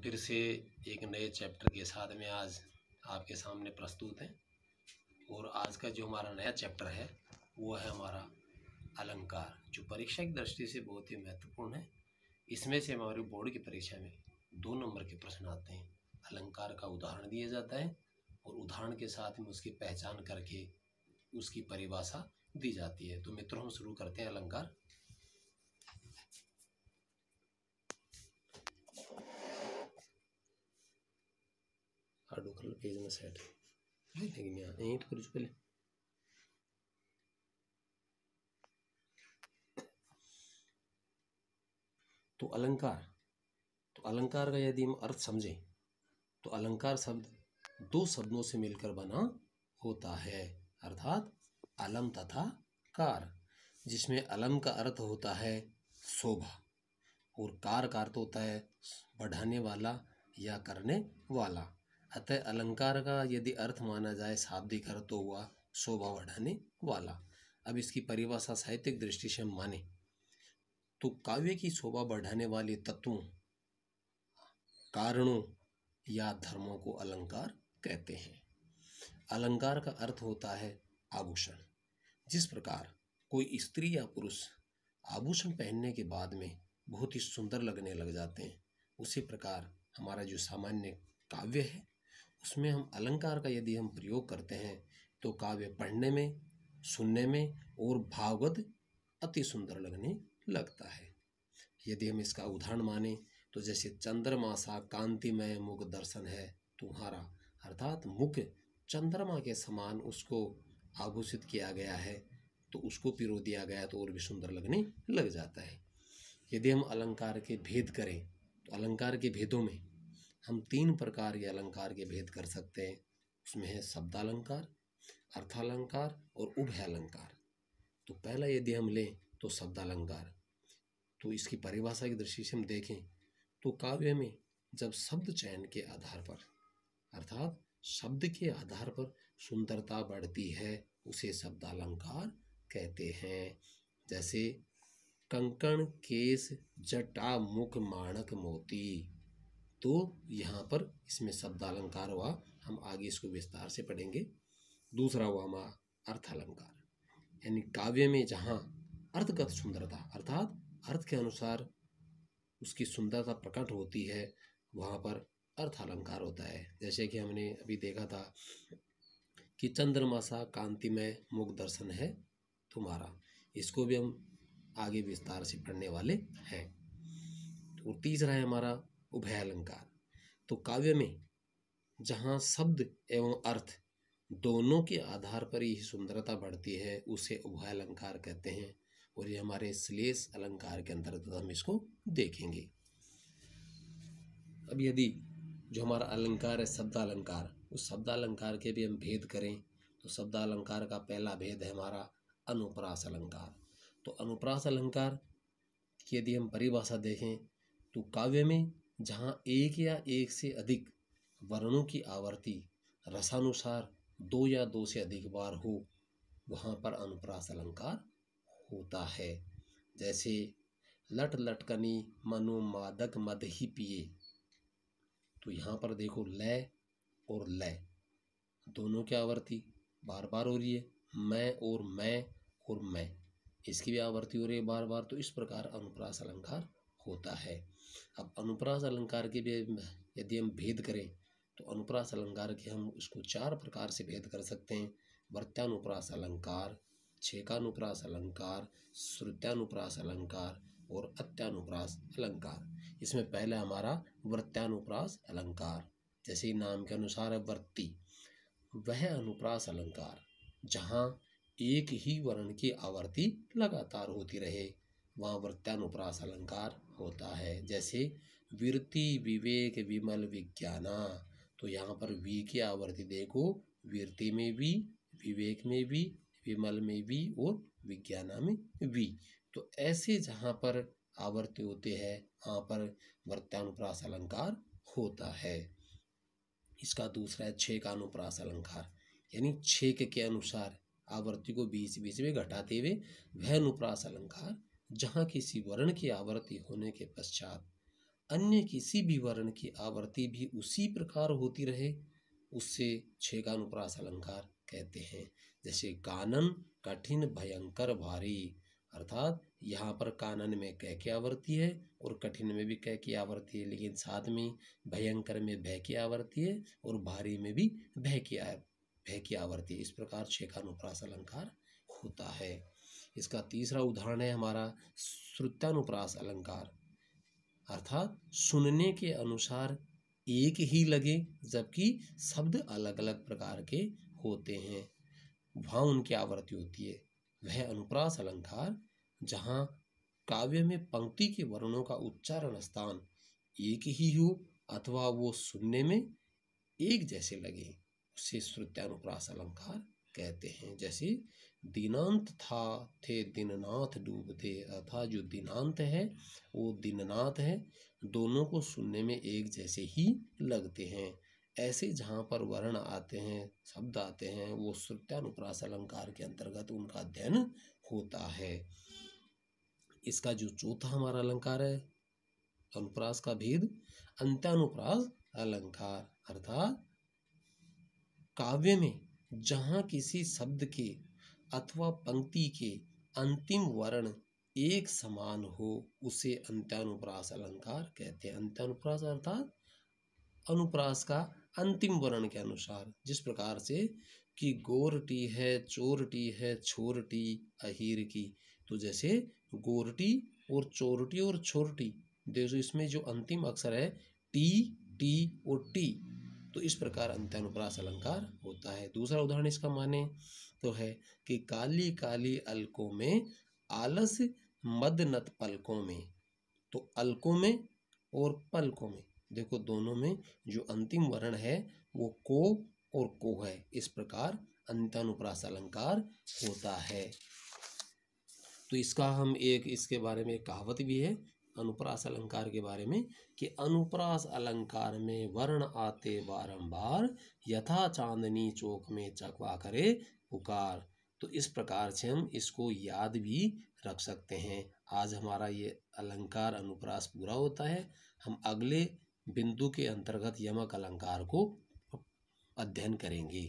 फिर से एक नए चैप्टर के साथ में आज आपके सामने प्रस्तुत हैं। और आज का जो हमारा नया चैप्टर है वो है हमारा अलंकार, जो परीक्षा की दृष्टि से बहुत ही महत्वपूर्ण है। इसमें से हमारे बोर्ड की परीक्षा में 2 नंबर के प्रश्न आते हैं। अलंकार का उदाहरण दिया जाता है और उदाहरण के साथ में उसकी पहचान करके उसकी परिभाषा दी जाती है। तो मित्रों, हम शुरू करते हैं अलंकार। पेज में सेट लेकिन यहाँ यहीं तो कुछ पहले तो अलंकार का यदि हम अर्थ समझें तो अलंकार शब्द 2 शब्दों से मिलकर बना होता है, अर्थात अलम तथा कार, जिसमें अलम का अर्थ होता है शोभा और कार का अर्थ होता है बढ़ाने वाला या करने वाला। अतः अलंकार का यदि अर्थ माना जाए शाब्दिक अर्थ तो हुआ शोभा बढ़ाने वाला। अब इसकी परिभाषा साहित्यिक दृष्टि से हम माने तो काव्य की शोभा बढ़ाने वाले तत्वों, कारणों या धर्मों को अलंकार कहते हैं। अलंकार का अर्थ होता है आभूषण। जिस प्रकार कोई स्त्री या पुरुष आभूषण पहनने के बाद में बहुत ही सुंदर लगने लग जाते हैं, उसी प्रकार हमारा जो सामान्य काव्य है उसमें हम अलंकार का यदि हम प्रयोग करते हैं तो काव्य पढ़ने में, सुनने में और भावगत अति सुंदर लगने लगता है। यदि हम इसका उदाहरण माने तो जैसे चंद्रमा सा कांतिमय मुख दर्शन है तुम्हारा, अर्थात मुख चंद्रमा के समान उसको आभूषित किया गया है तो उसको पिरो दिया गया तो और भी सुंदर लगने लग जाता है। यदि हम अलंकार के भेद करें तो अलंकार के भेदों में हम 3 प्रकार के अलंकार के भेद कर सकते हैं। उसमें है शब्दालंकार, अर्थालंकार और उभय अलंकार। तो पहला यदि हम लें तो शब्दालंकार, तो इसकी परिभाषा की दृष्टि से हम देखें तो काव्य में जब शब्द चयन के आधार पर, अर्थात शब्द के आधार पर सुंदरता बढ़ती है उसे शब्दालंकार कहते हैं। जैसे कंकण केस जटा मुख माणक मोती, तो यहाँ पर इसमें शब्दालंकार हुआ, हम आगे इसको विस्तार से पढ़ेंगे। दूसरा हुआ हमारा अर्थालंकार, यानी काव्य में जहाँ अर्थगत सुंदरता, अर्थात अर्थ के अनुसार उसकी सुंदरता प्रकट होती है, वहाँ पर अर्थ अलंकार होता है। जैसे कि हमने अभी देखा था कि चंद्रमा सा कांतिमय मुख दर्शन है तुम्हारा, इसको भी हम आगे विस्तार से पढ़ने वाले हैं। और तीसरा है हमारा उभय अलंकार। तो काव्य में जहाँ शब्द एवं अर्थ दोनों के आधार पर ही सुंदरता बढ़ती है उसे उभय अलंकार कहते हैं। और ये हमारे श्लेष अलंकार के अंतर्गत हम इसको देखेंगे। अब यदि जो हमारा अलंकार है शब्दालंकार, उस शब्दालंकार के भी हम भेद करें तो शब्दालंकार का पहला भेद है हमारा अनुप्रास अलंकार। तो अनुप्रास अलंकार की यदि हम परिभाषा देखें तो काव्य में जहाँ एक या एक से अधिक वर्णों की आवर्ती रसानुसार 2 या 2 से अधिक बार हो, वहाँ पर अनुप्रास अलंकार होता है। जैसे लट लटकनी मनु मादक मद ही पिए, तो यहाँ पर देखो लय और लय दोनों की आवर्ती बार बार हो रही है, मैं और मैं इसकी भी आवर्ती हो रही है बार बार। तो इस प्रकार अनुप्रास अलंकार होता है। अब अनुप्रास अलंकार के भी यदि हम भेद करें तो अनुप्रास अलंकार के हम उसको 4 प्रकार से भेद कर सकते हैं। वर्त्यानुप्रास अलंकार, छेकानुप्रास अलंकार, श्रुत्यानुप्रास अलंकार और अत्यानुप्रास अलंकार। इसमें पहला हमारा वर्त्यानुप्रास अलंकार, जैसे नाम के अनुसार है वर्ती, वह अनुप्रास अलंकार जहाँ एक ही वर्ण की आवर्ती लगातार होती रहे, वहाँ वर्त्यानुप्रास अलंकार होता है। जैसे वीरति विवेक विमल विज्ञाना, तो यहाँ पर वी की आवर्ती देखो, वीरति में भी, विवेक में भी, विमल में भी और विज्ञाना में भी। तो ऐसे जहाँ पर आवर्ती होते हैं वहाँ पर वर्त्यानुप्रास अलंकार होता है। इसका दूसरा है छेकानुप्रास अलंकार, यानी छेक के अनुसार आवर्ती को बीच बीच में घटाते हुए वह अनुप्रास अलंकार जहाँ किसी वर्ण की आवर्ती होने के पश्चात अन्य किसी भी वर्ण की आवृत्ति भी उसी प्रकार होती रहे, उससे छः का अनुप्रास अलंकार कहते हैं। जैसे कानन कठिन भयंकर भारी, अर्थात यहाँ पर कानन में क की आवृत्ति है और कठिन में भी क की आवृत्ति है, लेकिन साथ में भयंकर में भ की आवृत्ति है और भारी में भी भ की आवृत्ति। इस प्रकार छः का अनुप्रास अलंकार होता है। इसका तीसरा उदाहरण है हमारा श्रुत्यानुप्रास अलंकार, अर्थात सुनने के अनुसार एक ही लगे जबकि शब्द अलग अलग प्रकार के होते हैं, वहाँ उनकी आवृत्ति होती है। वह अनुप्रास अलंकार जहाँ काव्य में पंक्ति के वर्णों का उच्चारण स्थान एक ही हो अथवा वो सुनने में एक जैसे लगे, उसे श्रुत्यानुप्रास अलंकार कहते हैं। जैसे दिनांत था थे दीननाथ डूबते, अर्थात जो दिनांत है वो दीननाथ है, दोनों को सुनने में एक जैसे ही लगते हैं। ऐसे जहाँ पर वर्ण आते हैं, शब्द आते हैं, वो श्रुत्यानुप्रास अलंकार के अंतर्गत उनका अध्ययन होता है। इसका जो चौथा हमारा अलंकार है अनुप्रास का भेद, अंत्यानुप्रास अलंकार, अर्थात काव्य में जहाँ किसी शब्द के अथवा पंक्ति के अंतिम वर्ण एक समान हो उसे अंत्यानुप्रास अलंकार कहते हैं। अंत्यानुप्रास अर्थात अनुप्रास का अंतिम वर्ण के अनुसार, जिस प्रकार से कि गोरटी है चोरटी है छोरटी अहीर की, तो जैसे गोरटी और चोरटी और छोरटी, देखो इसमें जो अंतिम अक्षर है टी टी और टी, तो इस प्रकार अंत्यानुप्रास अलंकार होता है। दूसरा उदाहरण इसका माने तो है कि काली काली अलकों में आलस मदनत पलकों में, तो अलकों में और पलकों में देखो दोनों में जो अंतिम वर्ण है वो को और को है, इस प्रकार अंत्यानुप्रास अलंकार होता है। तो इसका हम इसके बारे में कहावत भी है अनुप्रास अलंकार के बारे में कि अनुप्रास अलंकार में वर्ण आते बारंबार, यथा चांदनी चौक में चकवा करे पुकार। तो इस प्रकार से हम इसको याद भी रख सकते हैं। आज हमारा ये अलंकार अनुप्रास पूरा होता है। हम अगले बिंदु के अंतर्गत यमक अलंकार को अध्ययन करेंगे।